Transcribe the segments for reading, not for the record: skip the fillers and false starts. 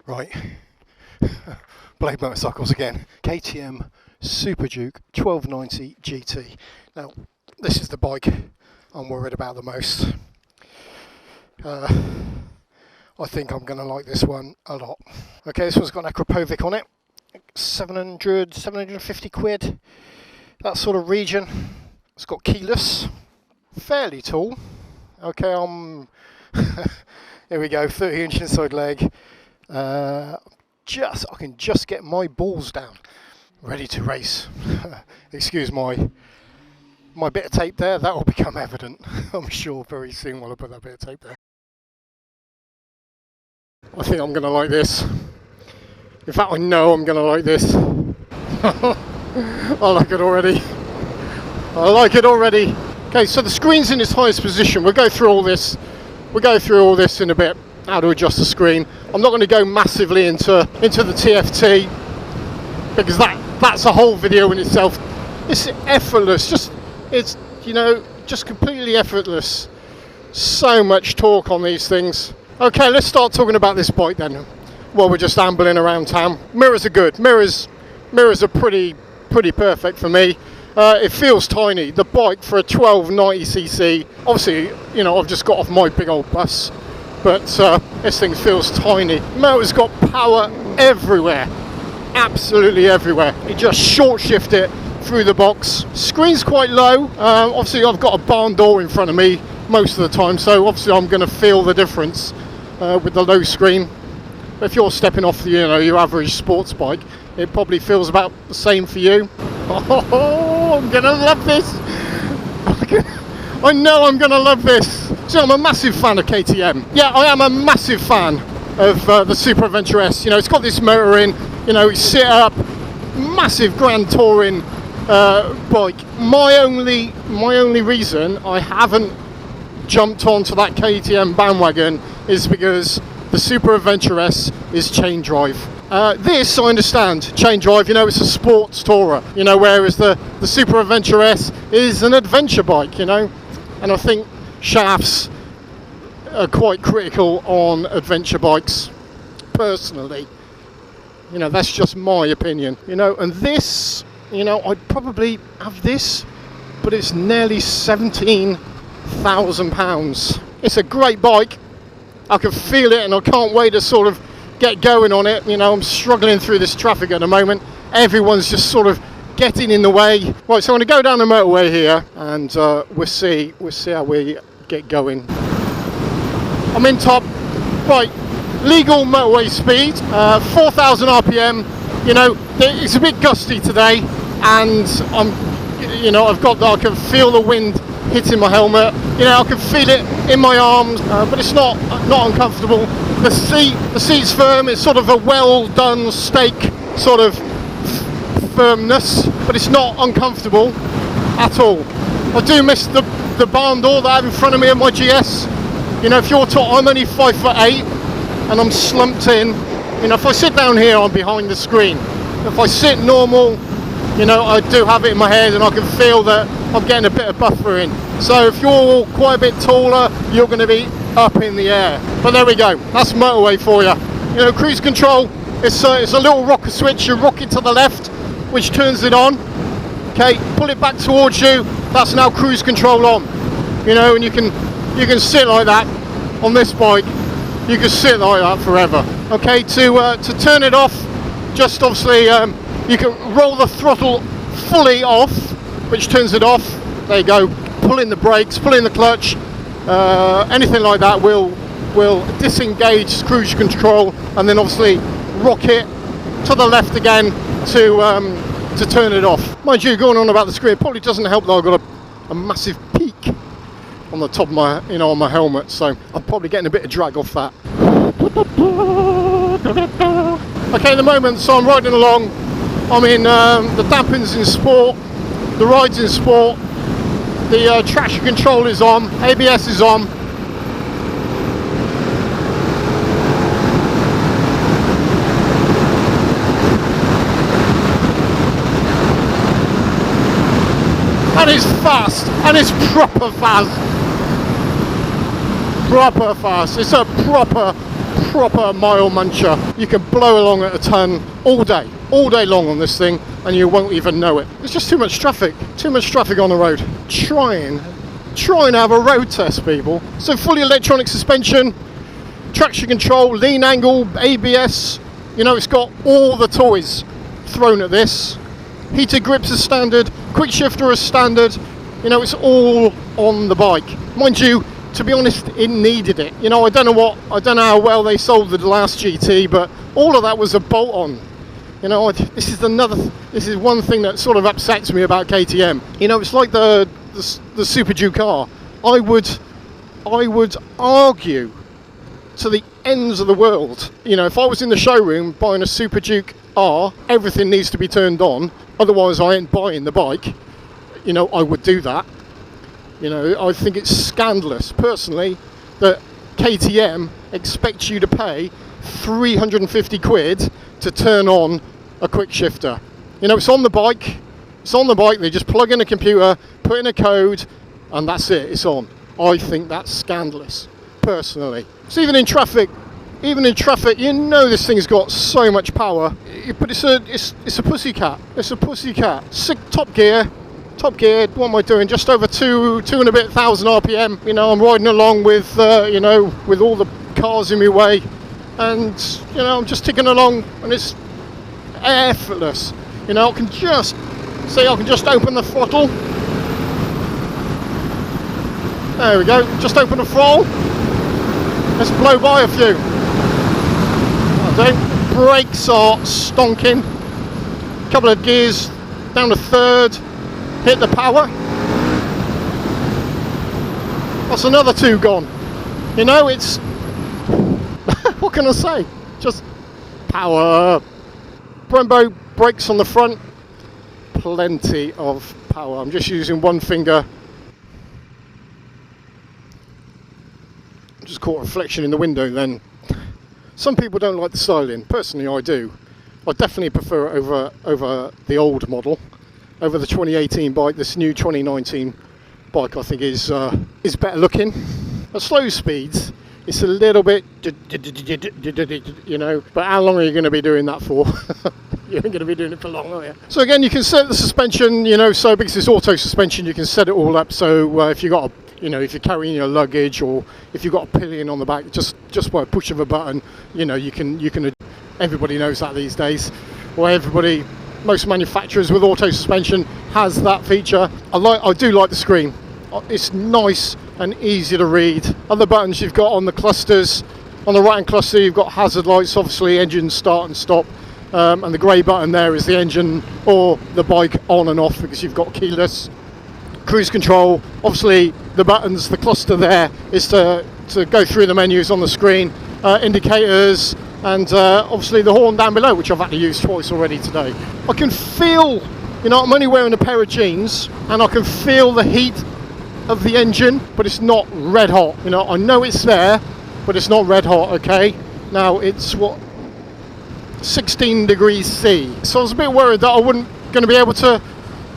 Right, Blade Motorcycles again. KTM SuperDuke 1290 GT. Now, this is the bike I'm worried about the most. I think I'm going to like this one a lot. Okay, this one's got an Akrapovic on it. 750 quid. That sort of region. It's got keyless. Fairly tall. Okay, here we go, 30-inch inside leg. I can just get my balls down, ready to race. Excuse my bit of tape there. That will become evident, I'm sure, very soon while I put that bit of tape there. I think I'm going to like this. In fact, I know I'm going to like this. I like it already. I like it already. Okay, so the screen's in its highest position. We'll go through all this. We'll go through all this in a bit. How to adjust the screen. I'm not going to go massively into the TFT because that's a whole video in itself. It's effortless. It's just completely effortless. So much torque on these things. Okay, let's start talking about this bike then. While we're just ambling around town. Mirrors are good. Mirrors are pretty perfect for me. It feels tiny. The bike for a 1290cc. Obviously, I've just got off my big old bus, but this thing feels tiny. Motor's got power everywhere, absolutely everywhere. You just short shift it through the box. Screen's quite low. Obviously, I've got a barn door in front of me most of the time, so obviously I'm going to feel the difference with the low screen. But if you're stepping off your average sports bike, it probably feels about the same for you. Oh, I'm gonna love this. I know I'm gonna love this. So I'm a massive fan of KTM. Yeah, I am a massive fan of the Super Adventure S. It's got this motor in. It's sit up, massive grand touring bike. My only reason I haven't jumped onto that KTM bandwagon is because the Super Adventure S is chain drive. This, I understand, chain drive, it's a sports tourer, whereas the Super Adventure S is an adventure bike, and I think shafts are quite critical on adventure bikes, personally. That's just my opinion, and this, I'd probably have this, but it's nearly £17,000. It's a great bike. I can feel it and I can't wait to sort of get going on it. I'm struggling through this traffic at the moment. Everyone's just sort of getting in the way. Right, so I'm going to go down the motorway here and we'll see how we get going. I'm in top. Right, legal motorway speed, 4,000 RPM. It's a bit gusty today, and I can feel the wind hitting my helmet. I can feel it in my arms, but it's not uncomfortable. The seat's firm. It's sort of a well done steak sort of firmness, but it's not uncomfortable at all. I do miss the barn door that I have in front of me in my GS. If you're tall, I'm only 5'8", and I'm slumped in. If I sit down here, I'm behind the screen. If I sit normal, I do have it in my head, and I can feel that I'm getting a bit of buffer in. So if you're quite a bit taller, you're going to be up in the air. But there we go. That's motorway for you. Cruise control. It's a little rocker switch. You rock it to the left, which turns it on. Okay, pull it back towards you. That's now cruise control on. And you can sit like that on this bike. You can sit like that forever. Okay, to turn it off, just obviously you can roll the throttle fully off, which turns it off. There you go. Pull in the brakes, pull in the clutch. Anything like that will disengage cruise control, and then obviously rock it to the left again to turn it off. Mind you, going on about the screen, it probably doesn't help that I've got a massive peak on the top of my on my helmet, so I'm probably getting a bit of drag off that. Okay, at the moment, so I'm riding along. I'm in the dampen's in sport, the ride's in sport, the traction control is on, ABS is on. And it's fast, and it's proper fast. Proper fast. It's a proper proper mile muncher. You can blow along at a ton all day long on this thing, and you won't even know it. There's just too much traffic on the road. Try and have a road test, people. So fully electronic suspension, traction control, lean angle, ABS, you know, it's got all the toys thrown at this. Heated grips are standard, quick shifter is standard, you know, it's all on the bike. Mind you, to be honest, it needed it. You know, I don't know how well they sold the last GT, but all of that was a bolt on. You know, this is one thing that sort of upsets me about KTM. You know, it's like the SuperDuke R. I would argue to the ends of the world. You know, if I was in the showroom buying a SuperDuke R, everything needs to be turned on, otherwise I ain't buying the bike. You know, I would do that. You know, I think it's scandalous, personally, that KTM expects you to pay 350 quid to turn on a quick shifter. You know, it's on the bike, they just plug in a computer, put in a code, and that's it, it's on. I think that's scandalous, personally. So even in traffic, you know this thing's got so much power, but it's a pussycat. It's a pussycat. Sick top gear, what am I doing? Just over 2,000 and a bit RPM. You know, I'm riding along with, you know, with all the cars in my way, and, you know, I'm just ticking along, and it's effortless. You know, I can just open the throttle. There we go, just open the throttle. Let's blow by a few. Brakes are stonking. Couple of gears down to third. Hit the power. That's another 2 gone. You know, it's what can I say? Just power. Brembo brakes on the front. Plenty of power. I'm just using one finger. Just caught a reflection in the window then. Some people don't like the styling. Personally, I do. I definitely prefer it over the old model. Over the 2018 bike. This new 2019 bike, I think, is better looking. At slow speeds, it's a little bit, you know, but how long are you going to be doing that for? You ain't going to be doing it for long, are you? So again, you can set the suspension, you know, so because it's auto suspension, you can set it all up. So if you got you know, if you're carrying your luggage, or if you've got a pillion on the back, just by a push of a button, you know, you can. Everybody knows that these days. Well, most manufacturers with auto suspension has that feature. I do like the screen. It's nice and easy to read. Other buttons you've got on the clusters. On the right hand cluster, you've got hazard lights, obviously engine start and stop. And the grey button there is the engine or the bike on and off, because you've got keyless. Cruise control, obviously the buttons, the cluster there is to go through the menus on the screen, indicators, and obviously the horn down below, which I've had to use twice already today. I can feel, you know, I'm only wearing a pair of jeans, and I can feel the heat of the engine, but it's not red hot. You know, I know it's there, but it's not red hot, okay? Now it's 16 degrees C, so I was a bit worried that I wasn't going to be able to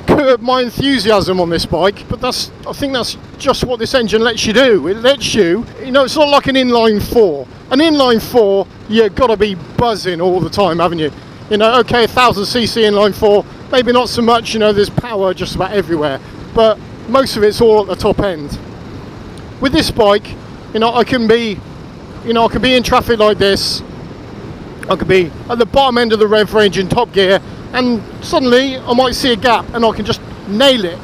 curb my enthusiasm on this bike, but I think that's just what this engine lets you do. It lets you, you know, it's not like an inline 4. An inline 4, you've got to be buzzing all the time, haven't you? You know, okay, 1000cc inline 4, maybe not so much, you know, there's power just about everywhere, but most of it's all at the top end. With this bike, you know, I can be in traffic like this, I could be at the bottom end of the rev range in top gear, and suddenly I might see a gap and I can just nail it,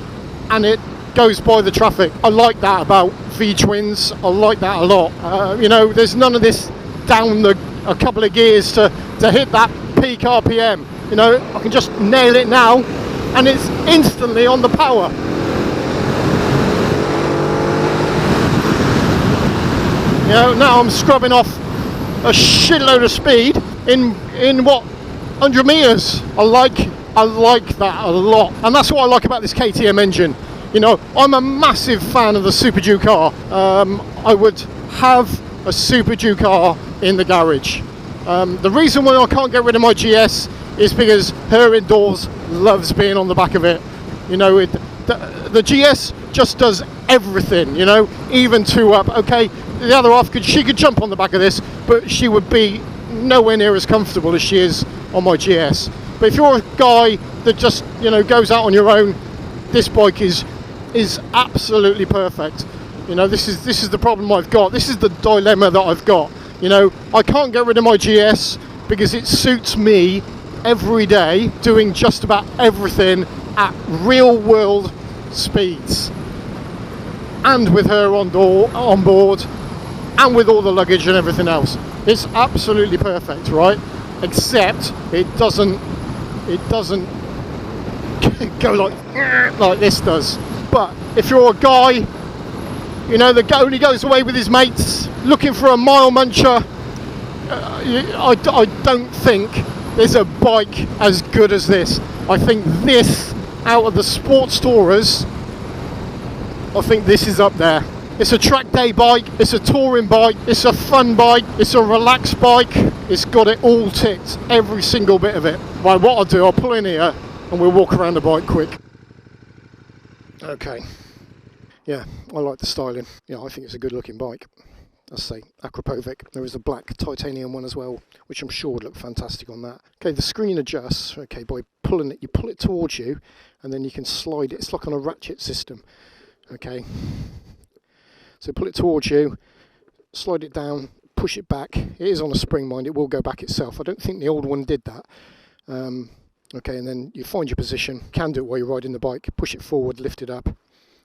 and it goes by the traffic. I like that about V-twins. I like that a lot. You know, there's none of this down a couple of gears to hit that peak RPM. You know, I can just nail it now, and it's instantly on the power. You know, now I'm scrubbing off a shitload of speed in what, 100 meters. I like that a lot, and that's what I like about this KTM engine. You know, I'm a massive fan of the SuperDuke R. I would have a SuperDuke R in the garage. The reason why I can't get rid of my GS is because her indoors loves being on the back of it. You know, the GS just does everything, you know, even 2 up. Okay, the other half she could jump on the back of this, but she would be nowhere near as comfortable as she is on my GS. But if you're a guy that just, you know, goes out on your own, this bike is absolutely perfect. You know, this is the problem I've got. This is the dilemma that I've got. You know, I can't get rid of my GS because it suits me every day, doing just about everything at real world speeds, and with her on board, and with all the luggage and everything else. It's absolutely perfect, right? Except it doesn't go like this does. But if you're a guy, you know, that only goes away with his mates, looking for a mile muncher, I don't think there's a bike as good as this. I think this, out of the sports tourers, I think this is up there. It's a track day bike, it's a touring bike, it's a fun bike, it's a relaxed bike. It's got it all ticked, every single bit of it. Right, what I'll do, I'll pull in here and we'll walk around the bike quick. Okay. Yeah, I like the styling. Yeah, I think it's a good looking bike. Let's say Akrapovic. There is a black titanium one as well, which I'm sure would look fantastic on that. Okay, the screen adjusts. Okay, by pulling it, you pull it towards you, and then you can slide it. It's like on a ratchet system. Okay, so pull it towards you, slide it down, push it back. It is on a spring, mind. It will go back itself. I don't think the old one did that. Okay, and then you find your position. Can do it while you're riding the bike. Push it forward, lift it up.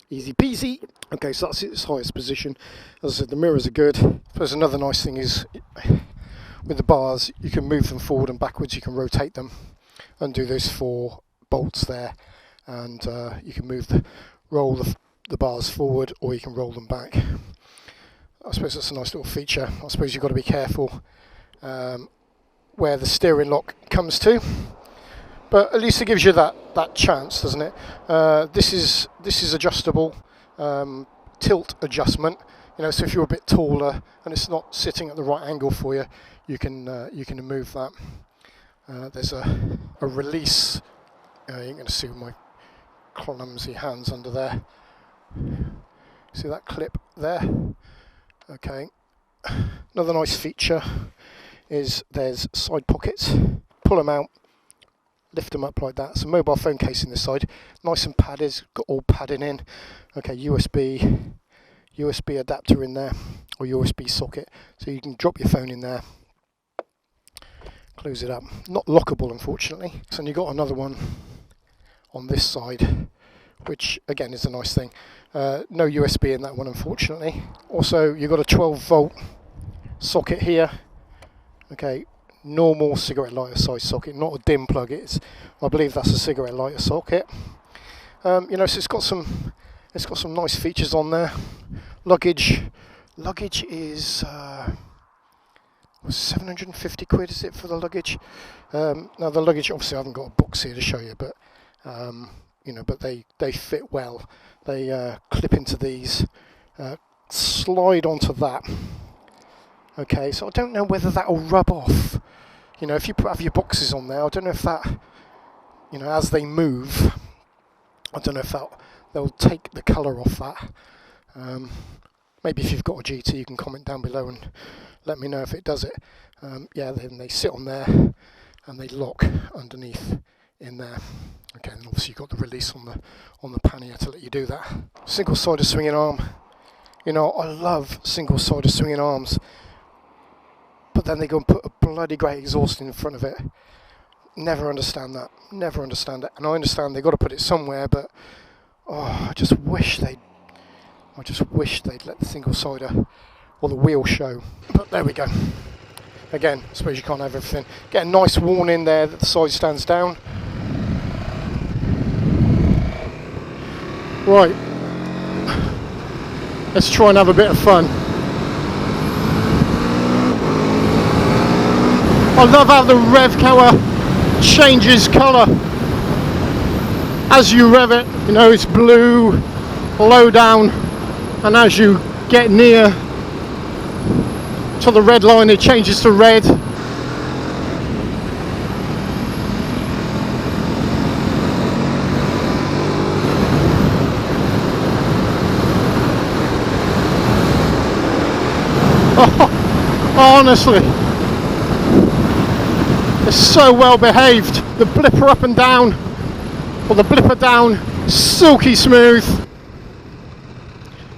Easy peasy. Okay, so that's its highest position. As I said, the mirrors are good. I suppose another nice thing is with the bars, you can move them forward and backwards. You can rotate them, undo those 4 bolts there, and you can roll the bars forward, or you can roll them back. I suppose that's a nice little feature. I suppose you've got to be careful where the steering lock comes to. But at least it gives you that chance, doesn't it? This is adjustable, tilt adjustment. You know, so if you're a bit taller and it's not sitting at the right angle for you, you can move that. There's a release. You're going to see my clumsy hands under there. See that clip there? Okay. Another nice feature is there's side pockets. Pull them out. Lift them up like that. It's a mobile phone case in this side, nice and padded, got all padding in. Okay, USB adapter in there, or USB socket, so you can drop your phone in there, close it up. Not lockable, unfortunately. So you've got another one on this side, which again is a nice thing. No USB in that one, unfortunately. Also, you've got a 12-volt socket here. Okay. Normal cigarette lighter size socket, not a dim plug. I believe that's a cigarette lighter socket. You know, so it's got some nice features on there. Luggage is 750 quid, is it, for the luggage? Now the luggage, obviously I haven't got a box here to show you, but you know, but they fit well. They clip into these, slide onto that. Okay, so I don't know whether that will rub off. You know, if you have your boxes on there, I don't know if that, you know, as they move, I don't know if they'll take the colour off that. Maybe if you've got a GT, you can comment down below and let me know if it does it. Yeah, then they sit on there and they lock underneath in there. Okay, and obviously you've got the release on the pannier to let you do that. Single-sided swinging arm. You know, I love single-sided swinging arms. But then they go and put a bloody great exhaust in front of it. Never understand that. Never understand it. And I understand they've got to put it somewhere, but I just wish they'd let the single-sider or the wheel show. But there we go. Again, I suppose you can't have everything. Get a nice warning there that the side stands down. Right. Let's try and have a bit of fun. I love how the rev counter changes colour as you rev it. You know, it's blue, low down, and as you get near to the red line, it changes to red. Honestly, it's so well behaved. The blipper up and down, or the blipper down, silky smooth.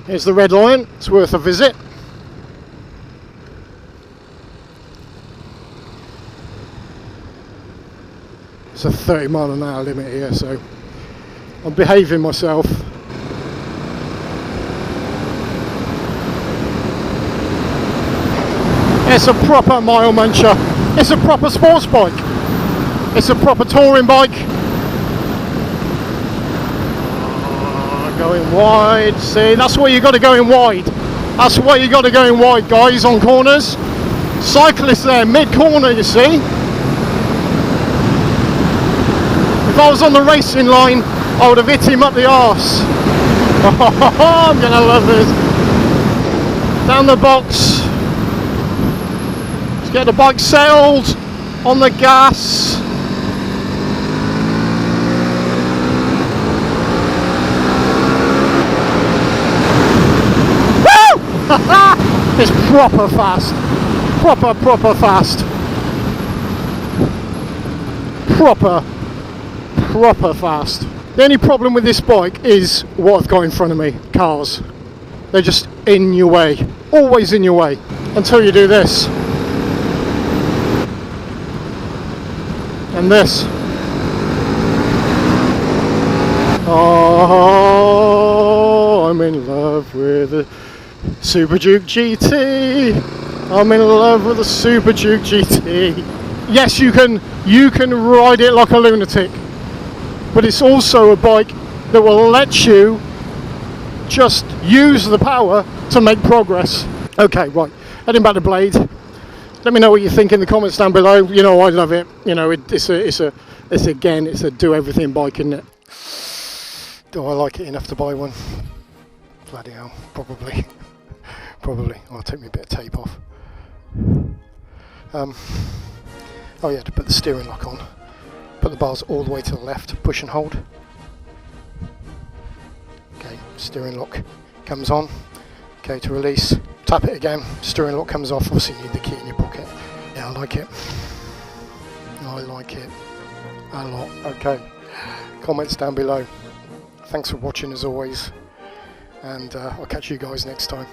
Here's the Red Lion, it's worth a visit. It's a 30-mile-an-hour limit here, so I'm behaving myself. It's a proper mile muncher. It's a proper sports bike. It's a proper touring bike. Going wide. See, that's why you got to go in wide. That's why you got to go in wide, guys, on corners. Cyclists there, mid-corner, you see. If I was on the racing line, I would have hit him up the arse. I'm gonna love this. Down the box. Let's get the bike settled on the gas. Woo! It's proper fast. Proper fast. Proper fast. The only problem with this bike is what I've got in front of me, cars. They're just in your way, always in your way, until you do this. And this. Oh, I'm in love with the SuperDuke GT. I'm in love with the SuperDuke GT. Yes, you can ride it like a lunatic, but it's also a bike that will let you just use the power to make progress. Okay, right, heading back to Blade. Let me know what you think in the comments down below. You know, I love it. You know, it's a do everything bike, isn't it? Do I like it enough to buy one? Bloody hell, probably. I'll take me a bit of tape off. Oh yeah, to put the steering lock on. Put the bars all the way to the left, push and hold. Okay, steering lock comes on. Okay, to release, tap it again, steering lock comes off. Obviously you need the key in your pocket. Yeah, I like it. I like it a lot. Okay, comments down below. Thanks for watching as always, and I'll catch you guys next time.